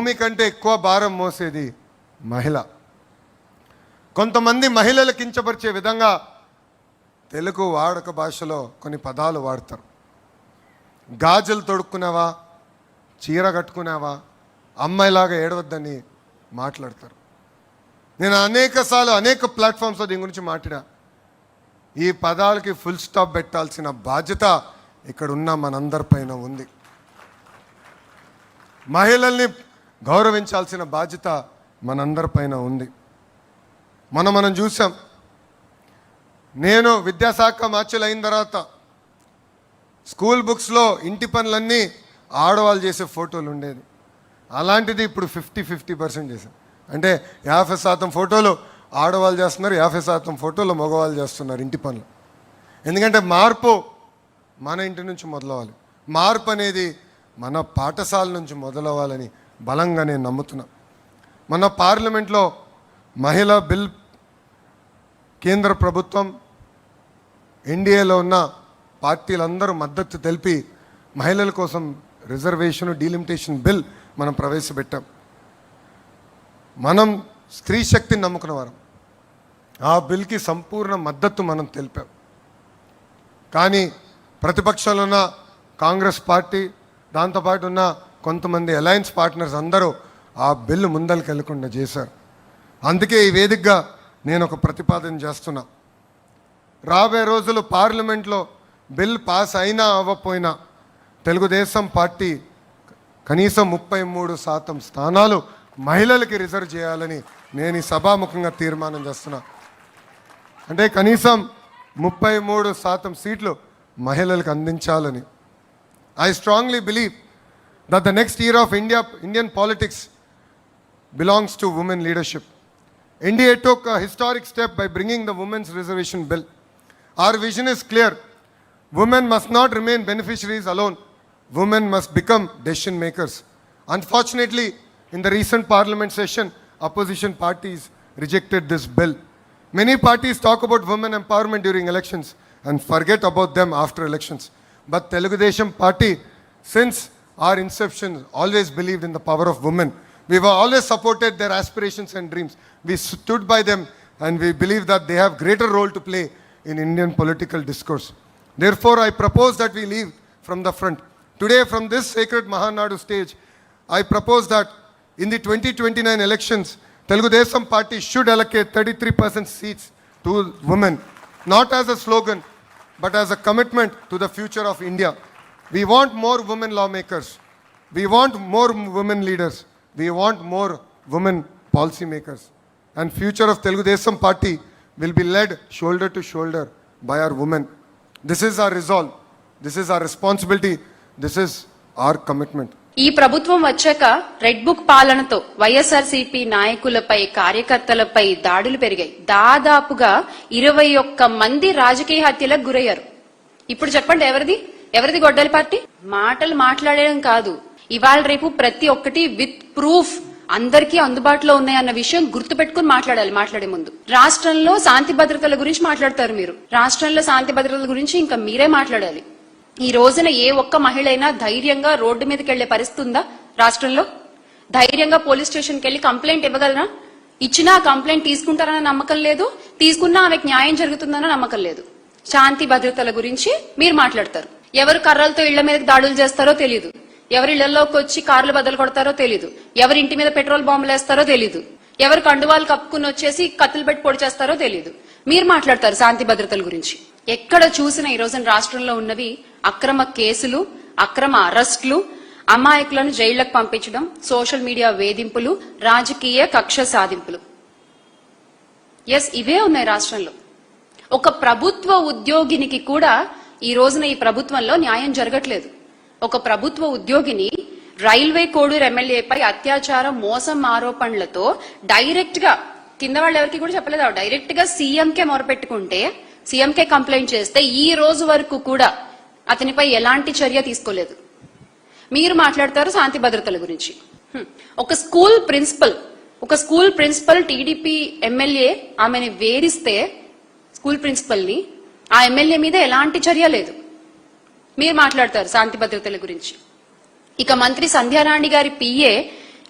భూమి కంటే ఎక్కువ భారం మోసేది మహిళ. కొంతమంది మహిళలు కించపరిచే విధంగా తెలుగు వాడక భాషలో కొన్ని పదాలు వాడతారు. గాజులు తొడుక్కున్నావా, చీర కట్టుకున్నావా, అమ్మాయిలాగా ఏడవద్దని మాట్లాడతారు. నేను అనేక ప్లాట్ఫామ్స్లో దీని గురించి మాట్లాడా. ఈ పదాలకి ఫుల్ స్టాప్ పెట్టాల్సిన బాధ్యత ఇక్కడ ఉన్న మనందరిపైన ఉంది. మహిళల్ని గౌరవించాల్సిన బాధ్యత మనందరిపైన ఉంది. మనం చూసాం. నేను విద్యాశాఖ మార్చులు అయిన తర్వాత స్కూల్ బుక్స్లో ఇంటి పనులన్నీ ఆడవాళ్ళు చేసే ఫోటోలు ఉండేది. అలాంటిది ఇప్పుడు 50% చేశాం. అంటే 50% ఫోటోలు ఆడవాళ్ళు చేస్తున్నారు, 50% ఫోటోలు మగవాళ్ళు చేస్తున్నారు ఇంటి పనులు. ఎందుకంటే మార్పు మన ఇంటి నుంచి మొదలవ్వాలి. మార్పు అనేది మన పాఠశాల నుంచి మొదలవ్వాలని బలంగా నేను నమ్ముతున్నా. మన పార్లమెంట్లో మహిళా బిల్ కేంద్ర ప్రభుత్వం, ఎన్డీఏలో ఉన్న పార్టీలందరూ మద్దతు తెలిపి మహిళల కోసం రిజర్వేషన్ డీలిమిటేషన్ బిల్ మనం ప్రవేశపెట్టాం. మనం స్త్రీ శక్తిని నమ్ముకున్న వారం. ఆ బిల్కి సంపూర్ణ మద్దతు మనం తెలిపాం. కానీ ప్రతిపక్షంలో ఉన్న కాంగ్రెస్ పార్టీ, దాంతోపాటు ఉన్న కొంతమంది అలయన్స్ పార్ట్నర్స్ అందరూ ఆ బిల్లు ముందరికి వెళ్లకుండా చేశారు. అందుకే ఈ వేదికగా నేను ఒక ప్రతిపాదన చేస్తున్నా. రాబోయే రోజులు పార్లమెంట్లో బిల్ పాస్ అయినా అవ్వకపోయినా తెలుగుదేశం పార్టీ కనీసం 33% స్థానాలు మహిళలకి రిజర్వ్ చేయాలని నేను ఈ సభాముఖంగా తీర్మానం చేస్తున్నా. అంటే కనీసం 33% సీట్లు మహిళలకు అందించాలని. I strongly believe that the next era of Indian politics belongs to women leadership. India took a historic step by bringing the Women's Reservation Bill. Our vision is clear. Women must not remain beneficiaries alone. Women must become decision makers. Unfortunately, in the recent parliament session, opposition parties rejected this bill. Many parties talk about women empowerment during elections and forget about them after elections. But Telugu Desam Party, since our inception, always believed in the power of women. We have always supported their aspirations and dreams. We stood by them and we believe that they have greater role to play in Indian political discourse. Therefore, I propose that we leave from the front. Today, from this sacred Mahanadu stage, I propose that in the 2029 elections, Telugu Desam Party should allocate 33% seats to women, not as a slogan, but as a commitment to the future of India. We want more women lawmakers. We want more women leaders. We want more women policy makers. And future of Telugu Desam Party will be led shoulder to shoulder by our women. This is our resolve. This is our responsibility. This is our commitment. ఈ ప్రభుత్వం వచ్చాక red book పాలనతో YSRCP నాయకులపై, కార్యకర్తలపై దాడులు పెరిగాయి. దాదాపుగా 21 మంది రాజకీయ హత్యలకు గురయ్యారు. ఇప్పుడు చెప్పండి, ఎవరిది గొడ్డలి పార్టీ? మాటలు మాట్లాడడం కాదు, ఇవాళ రేపు ప్రతి ఒక్కటి విత్ ప్రూఫ్ అందరికీ అందుబాటులో ఉన్నాయన్న విషయం గుర్తు పెట్టుకుని మాట్లాడాలి. మాట్లాడే ముందు రాష్ట్రంలో శాంతి భద్రతల గురించి మాట్లాడతారు మీరు. రాష్ట్రంలో శాంతి భద్రతల గురించి ఇంకా మీరే మాట్లాడాలి. ఈ రోజున ఏ ఒక్క మహిళ అయినా ధైర్యంగా రోడ్డు మీదకి వెళ్లే పరిస్థితి ఉందా రాష్ట్రంలో? ధైర్యంగా పోలీస్ స్టేషన్కి వెళ్లి కంప్లైంట్ ఇవ్వగలరా? ఇచ్చినా కంప్లైంట్ తీసుకుంటారన్న నమ్మకం లేదు, తీసుకున్నా ఆమెకు న్యాయం జరుగుతుందన్న నమ్మకం లేదు. శాంతి భద్రతల గురించి మీరు మాట్లాడతారు. ఎవరు కర్రలతో ఇళ్ల మీదకి దాడులు చేస్తారో తెలియదు, ఎవరి ఇళ్లలోకి వచ్చి కార్లు బద్దలు కొడతారో తెలియదు, ఎవరి ఇంటి మీద పెట్రోల్ బాంబులు వేస్తారో తెలియదు, ఎవరు కండువాలు కప్పుకుని వచ్చేసి కత్తులు పెట్టి పొడి చేస్తారో తెలియదు. మీరు మాట్లాడతారు శాంతి భద్రతల గురించి. ఎక్కడ చూసినా ఈ రోజున రాష్ట్రంలో ఉన్నవి అక్రమ కేసులు, అక్రమ అరెస్టులు, అమాయకులను జైళ్లకు పంపించడం, సోషల్ మీడియా వేధింపులు, రాజకీయ కక్ష సాధింపులు. ఇవే ఉన్నాయి రాష్ట్రంలో. ఒక ప్రభుత్వ ఉద్యోగినికి కూడా ఈ రోజున ఈ ప్రభుత్వంలో న్యాయం జరగట్లేదు. ఒక ప్రభుత్వ ఉద్యోగిని రైల్వే కోడూరు ఎమ్మెల్యేపై అత్యాచారం, మోసం ఆరోపణలతో డైరెక్ట్ గా, కింద వాళ్ళు ఎవరికి కూడా చెప్పలేదు, డైరెక్ట్ గా సీఎంకే మొరపెట్టుకుంటే, సీఎంకే కంప్లైంట్ చేస్తే ఈ రోజు వరకు కూడా అతనిపై ఎలాంటి చర్య తీసుకోలేదు. మీరు మాట్లాడతారు శాంతి భద్రతల గురించి. ఒక స్కూల్ ప్రిన్సిపల్ టీడీపీ ఎమ్మెల్యే ఆమెని వేధిస్తే, స్కూల్ ప్రిన్సిపల్ ని, ఆ ఎమ్మెల్యే మీద ఎలాంటి చర్య లేదు. మీరు మాట్లాడతారు శాంతి భద్రతల గురించి. ఇక మంత్రి సంధ్యారాణి గారి పిఏ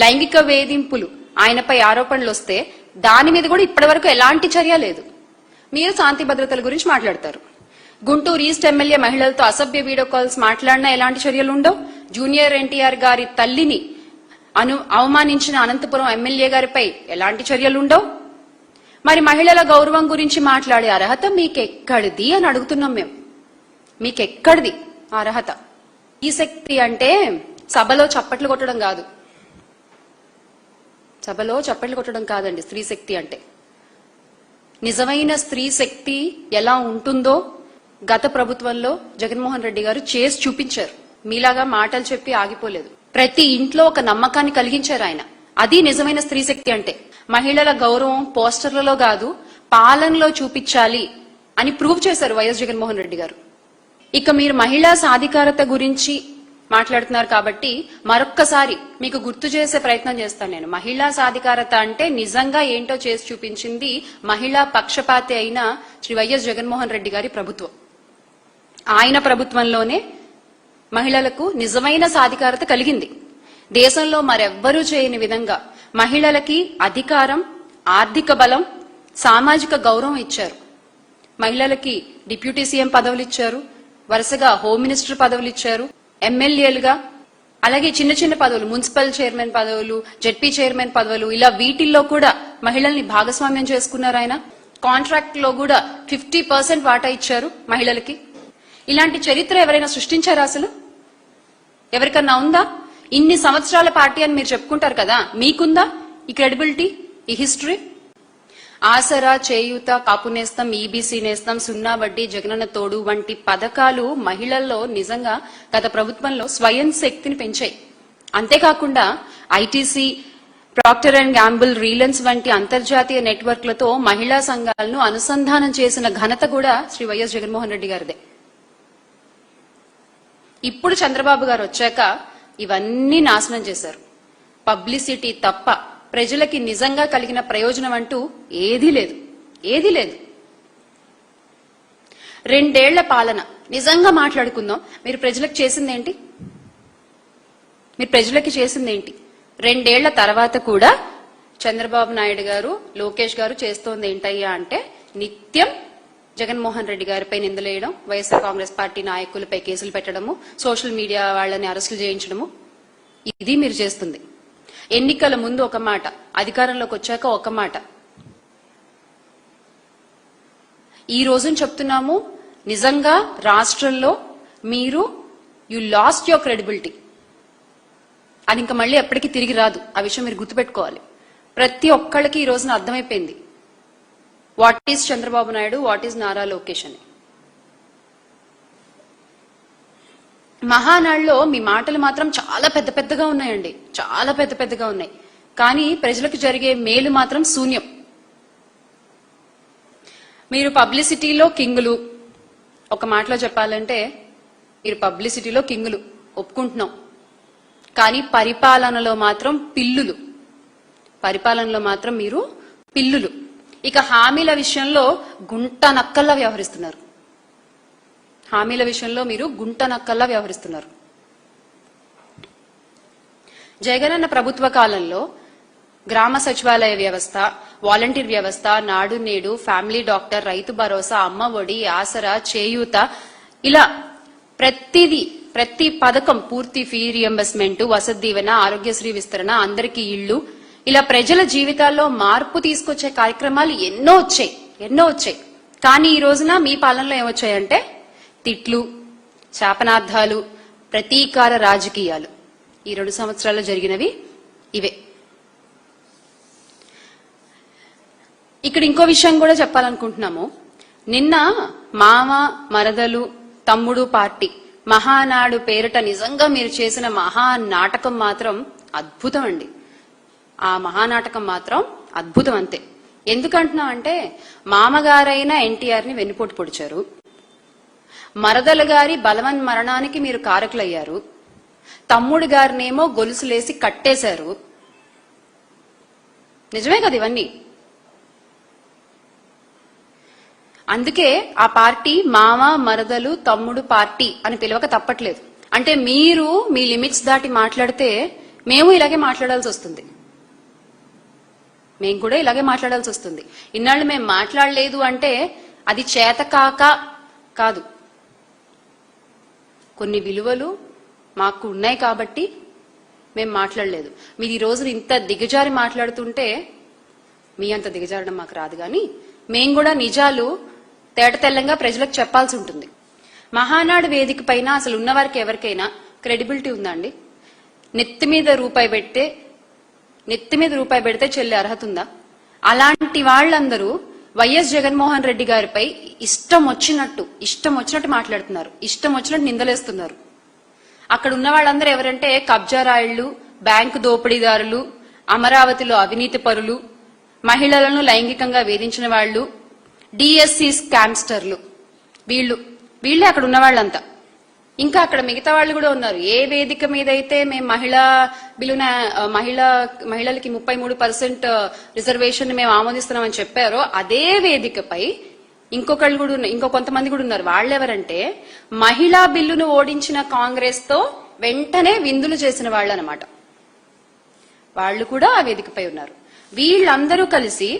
లైంగిక వేధింపులు ఆయనపై ఆరోపణలు వస్తే దాని మీద కూడా ఇప్పటివరకు ఎలాంటి చర్య లేదు. మీరు శాంతి భద్రతల గురించి మాట్లాడతారు. గుంటూరు ఈస్ట్ ఎమ్మెల్యే మహిళలతో అసభ్య వీడియో కాల్స్ మాట్లాడినా ఎలాంటి చర్యలు ఉండవు. జూనియర్ ఎన్టీఆర్ గారి తల్లిని అవమానించిన అనంతపురం ఎమ్మెల్యే గారిపై ఎలాంటి చర్యలు ఉండవు. మరి మహిళల గౌరవం గురించి మాట్లాడే అర్హత మీకెక్కడిది అని అడుగుతున్నాం మేము. మీకెక్కడిది అర్హత? ఈ శక్తి అంటే సభలో చప్పట్లు కొట్టడం కాదు, సభలో చప్పట్లు కొట్టడం కాదండి. స్త్రీ శక్తి అంటే నిజమైన స్త్రీ శక్తి ఎలా ఉంటుందో గత ప్రభుత్వంలో జగన్మోహన్ రెడ్డి గారు చేసి చూపించారు. మీలాగా మాటలు చెప్పి ఆగిపోలేదు. ప్రతి ఇంట్లో ఒక నమ్మకాన్ని కలిగించారు ఆయన. అది నిజమైన స్త్రీ శక్తి అంటే. మహిళల గౌరవం పోస్టర్లలో కాదు, పాలనలో చూపించాలి అని ప్రూవ్ చేశారు వైఎస్ జగన్మోహన్ రెడ్డి గారు. ఇక మీరు మహిళా సాధికారత గురించి మాట్లాడుతున్నారు కాబట్టి మరొక్కసారి మీకు గుర్తు చేసే ప్రయత్నం చేస్తాను నేను. మహిళా సాధికారత అంటే నిజంగా ఏంటో చేసి చూపించింది మహిళా పక్షపాతి అయిన శ్రీ వైఎస్ జగన్మోహన్ రెడ్డి గారి ప్రభుత్వం. ఆయన ప్రభుత్వంలోనే మహిళలకు నిజమైన సాధికారత కలిగింది. దేశంలో మరెవ్వరూ చేయని విధంగా మహిళలకి అధికారం, ఆర్థిక బలం, సామాజిక గౌరవం ఇచ్చారు. మహిళలకి డిప్యూటీ సీఎం పదవులు ఇచ్చారు, వరుసగా హోమ్ మినిస్టర్ పదవులు ఇచ్చారు, ఎమ్మెల్యేలుగా, అలాగే చిన్న చిన్న పదవులు, మున్సిపల్ చైర్మన్ పదవులు, జెడ్పీ చైర్మన్ పదవులు, ఇలా వీటిల్లో కూడా మహిళల్ని భాగస్వామ్యం చేసుకున్నారు ఆయన. కాంట్రాక్ట్ లో కూడా 50% వాటా ఇచ్చారు మహిళలకి. ఇలాంటి చరిత్ర ఎవరైనా సృష్టించారా? అసలు ఎవరికన్నా ఉందా? ఇన్ని సంవత్సరాల పార్టీ అని మీరు చెప్పుకుంటారు కదా, మీకుందా ఈ క్రెడిబిలిటీ, ఈ హిస్టరీ? ఆసరా, చేయూత, కాపు నేస్తం, ఈబీసీ నేస్తం, సున్నా వడ్డీ, జగనన్న తోడు వంటి పథకాలు మహిళల్లో నిజంగా గత ప్రభుత్వంలో స్వయం శక్తిని పెంచాయి. అంతేకాకుండా ITC, Procter and Gamble, Reliance వంటి అంతర్జాతీయ నెట్వర్క్లతో మహిళా సంఘాలను అనుసంధానం చేసిన ఘనత కూడా శ్రీ వైఎస్ జగన్మోహన్ రెడ్డి గారిదే. ఇప్పుడు చంద్రబాబు గారు వచ్చాక ఇవన్నీ నాశనం చేశారు. పబ్లిసిటీ తప్ప ప్రజలకి నిజంగా కలిగిన ప్రయోజనం అంటూ ఏదీ లేదు, ఏదీ లేదు. 2 ఏళ్ల పాలన నిజంగా మాట్లాడుకుందాం. మీరు ప్రజలకు చేసిందేంటి? మీరు ప్రజలకి చేసిందేంటి? 2 ఏళ్ల తర్వాత కూడా చంద్రబాబు నాయుడు గారు, లోకేష్ గారు చేస్తోంది ఏంటయ్యా అంటే నిత్యం జగన్మోహన్ రెడ్డి గారిపై నిందలేయడం, వైఎస్ఆర్ కాంగ్రెస్ పార్టీ నాయకులపై కేసులు పెట్టడము, సోషల్ మీడియా వాళ్ళని అరెస్టులు చేయించడము. ఇది మీరు చేస్తుంది. ఎన్నికల ముందు ఒక మాట, అధికారంలోకి వచ్చాక ఒక మాట. ఈ రోజున చెప్తున్నాము, నిజంగా రాష్ట్రంలో మీరు యు లాస్ట్ యువర్ క్రెడిబిలిటీ. అది ఇంకా మళ్ళీ ఎప్పటికీ తిరిగి రాదు. ఆ విషయం మీరు గుర్తుపెట్టుకోవాలి. ప్రతి ఒక్కళ్ళకి ఈ రోజున అర్థమైపోయింది what is Chandrababu Naidu, what is Nara Lokesh అని. మహానాడులో మీ మాటలు మాత్రం చాలా పెద్ద పెద్దగా ఉన్నాయండి, చాలా పెద్ద పెద్దగా ఉన్నాయి. కానీ ప్రజలకు జరిగే మేలు మాత్రం శూన్యం. మీరు పబ్లిసిటీలో కింగులు, ఒక మాటలో చెప్పాలంటే మీరు పబ్లిసిటీలో కింగులు ఒప్పుకుంటున్నాం. కానీ పరిపాలనలో మాత్రం పిల్లులు, పరిపాలనలో మాత్రం మీరు పిల్లులు. ఇక హామీల విషయంలో గుంట నక్కల్లా వ్యవహరిస్తున్నారు. హామీల విషయంలో మీరు గుంట నక్కల్లా వ్యవహరిస్తున్నారు. జగనన్న ప్రభుత్వ కాలంలో గ్రామ సచివాలయ వ్యవస్థ, వాలంటీర్ వ్యవస్థ, నాడు నేడు, ఫ్యామిలీ డాక్టర్, రైతు భరోసా, అమ్మ ఒడి, ఆసరా, చేయూత, ఇలా ప్రతి పథకం, పూర్తి ఫీ రియంబర్స్మెంట్, వసతి దీవెన, ఆరోగ్యశ్రీ విస్తరణ, అందరికీ ఇళ్లు, ఇలా ప్రజల జీవితాల్లో మార్పు తీసుకొచ్చే కార్యక్రమాలు ఎన్నో వచ్చాయి. కానీ ఈ రోజున మీ పాలనలో ఏమొచ్చాయంటే తిట్లు, శాపనార్థాలు, ప్రతీకార రాజకీయాలు. ఈ 2 సంవత్సరాల్లో జరిగినవి ఇవే. ఇక్కడ ఇంకో విషయం కూడా చెప్పాలనుకుంటున్నాము. నిన్న మామ, మరదలు, తమ్ముడు పార్టీ మహానాడు పేరిట నిజంగా మీరు చేసిన మహానాటకం మాత్రం అద్భుతం అండి. ఆ మహానాటకం మాత్రం అద్భుతం అంతే. ఎందుకంటున్నా అంటే మామగారైన ఎన్టీఆర్ ని వెన్నుపోటు పొడిచారు, మరదల గారి బలవన్ మరణానికి మీరు కారకులయ్యారు, తమ్ముడు గారినేమో గొలుసులేసి కట్టేశారు. నిజమే కదా ఇవన్నీ? అందుకే ఆ పార్టీ మామ, మరదలు, తమ్ముడు పార్టీ అని పిలవక తప్పట్లేదు. అంటే మీరు మీ లిమిట్స్ దాటి మాట్లాడితే మేము ఇలాగే మాట్లాడాల్సి వస్తుంది. మేము కూడా ఇలాగే మాట్లాడాల్సి వస్తుంది. ఇన్నాళ్ళు మేము మాట్లాడలేదు అంటే అది చేతకాక కాదు, కొన్ని విలువలు మాకు ఉన్నాయి కాబట్టి మేము మాట్లాడలేదు. మీరు ఈ రోజు ఇంత దిగజారి మాట్లాడుతుంటే మీ అంత దిగజారడం మాకు రాదు, కానీ మేము కూడా నిజాలు తేట తెల్లంగా ప్రజలకు చెప్పాల్సి ఉంటుంది. మహానాడు వేదిక పైన అసలు ఉన్నవారికి ఎవరికైనా క్రెడిబిలిటీ ఉందా అండి? నెత్తి మీద రూపాయి పెడితే చెల్లి అర్హత ఉందా? అలాంటి వాళ్ళందరూ వైఎస్ జగన్మోహన్ రెడ్డి గారిపై ఇష్టం వచ్చినట్టు మాట్లాడుతున్నారు, ఇష్టం వచ్చినట్టు నిందలేస్తున్నారు. అక్కడ ఉన్న వాళ్ళందరూ ఎవరంటే కబ్జా రాయుళ్లు, బ్యాంకు దోపిడీదారులు, అమరావతిలో అవినీతి పరులు, మహిళలను లైంగికంగా వేధించిన వాళ్ళు, డిఎస్సి స్కామ్స్టర్లు, వీళ్ళే అక్కడ ఉన్న వాళ్ళంతా. ఇంకా అక్కడ మిగతా వాళ్ళు కూడా ఉన్నారు. ఏ వేదిక మీద అయితే మేము మహిళలకి 33% రిజర్వేషన్ మేము ఆమోదిస్తున్నామని చెప్పారో అదే వేదికపై ఇంకో కొంతమంది కూడా ఉన్నారు. వాళ్ళెవరంటే మహిళా బిల్లును ఓడించిన కాంగ్రెస్ తో వెంటనే విందులు చేసిన వాళ్ళు అన్నమాట. వాళ్ళు కూడా ఆ వేదికపై ఉన్నారు. వీళ్ళందరూ కలిసి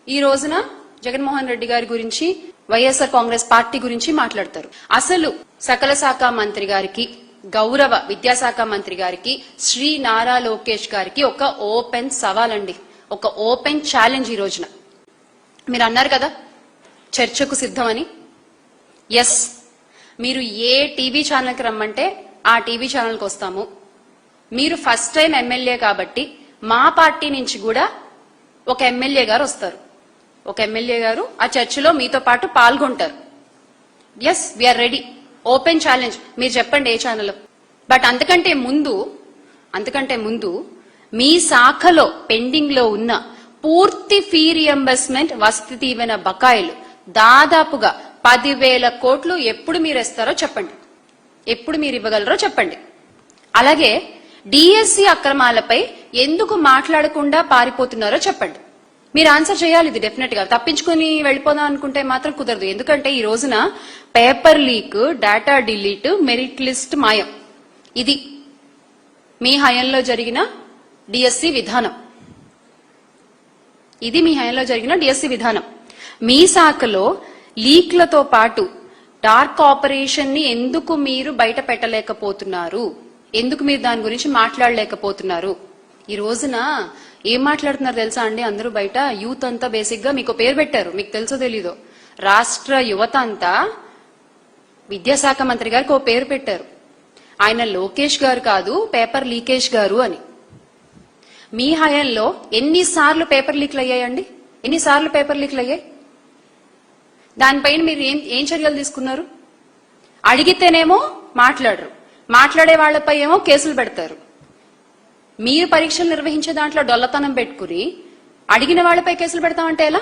ఈ రోజున జగన్మోహన్ రెడ్డి గారి గురించి, వైఎస్ఆర్ కాంగ్రెస్ పార్టీ గురించి మాట్లాడతారు. అసలు సకల శాఖ మంత్రి గారికి, గౌరవ విద్యాశాఖ మంత్రి గారికి, శ్రీ నారా లోకేష్ గారికి ఒక ఓపెన్ సవాల్ అండి, ఒక ఓపెన్ ఛాలెంజ్. ఈ రోజున మీరు అన్నారు కదా చర్చకు సిద్ధమని. ఎస్, మీరు ఏ టీవీ ఛానల్కి రమ్మంటే ఆ టీవీ ఛానల్కి వస్తాము. మీరు ఫస్ట్ టైం ఎమ్మెల్యే కాబట్టి మా పార్టీ నుంచి కూడా ఒక ఎమ్మెల్యే గారు వస్తారు. ఒక ఎమ్మెల్యే గారు ఆ చర్చలో మీతో పాటు పాల్గొంటారు. Yes, we are ready. Open challenge. మీరు చెప్పండి ఏ ఛానల్. బట్ అంతకంటే ముందు మీ శాఖలో పెండింగ్ లో ఉన్న పూర్తి ఫీ రియంబర్స్మెంట్, వసతి దీవెన బకాయిలు దాదాపుగా 10,000 కోట్లు ఎప్పుడు మీరు ఇస్తారో చెప్పండి, ఎప్పుడు మీరు ఇవ్వగలరో చెప్పండి. అలాగే డిఎస్సి అక్రమాలపై ఎందుకు మాట్లాడకుండా పారిపోతున్నారో చెప్పండి. మీరు ఆన్సర్ చేయాలి. ఇది డెఫినెట్ గా తప్పించుకుని వెళ్ళిపోదాం అనుకుంటే మాత్రం కుదరదు. ఎందుకంటే ఈ రోజున paper leak, data delete, merit list మాయం, ఇది మీ హయాంలో జరిగిన డిఎస్సి విధానం. మీ శాఖలో లీక్లతో పాటు డార్క్ ఆపరేషన్ ని ఎందుకు మీరు బయట పెట్టలేకపోతున్నారు? ఎందుకు మీరు దాని గురించి మాట్లాడలేకపోతున్నారు? ఈ రోజున ఏం మాట్లాడుతున్నారు తెలుసా అండి? అందరూ బయట యూత్ అంతా బేసిక్ గా మీకు పేరు పెట్టారు, మీకు తెలుసో తెలీదో. రాష్ట్ర యువత అంతా విద్యాశాఖ మంత్రి గారికి ఓ పేరు పెట్టారు. ఆయన లోకేష్ గారు కాదు, పేపర్ లీకేష్ గారు అని. మీ హయాంలో ఎన్నిసార్లు పేపర్ లీక్లు అయ్యాయండి? ఎన్నిసార్లు పేపర్ లీక్లు అయ్యాయి? దానిపైన మీరు ఏం చర్యలు తీసుకున్నారు? అడిగితేనేమో మాట్లాడరు, మాట్లాడే వాళ్లపై ఏమో కేసులు పెడతారు. మీరు పరీక్షలు నిర్వహించే దాంట్లో డొల్లతనం పెట్టుకుని అడిగిన వాళ్లపై కేసులు పెడతామంటే ఎలా?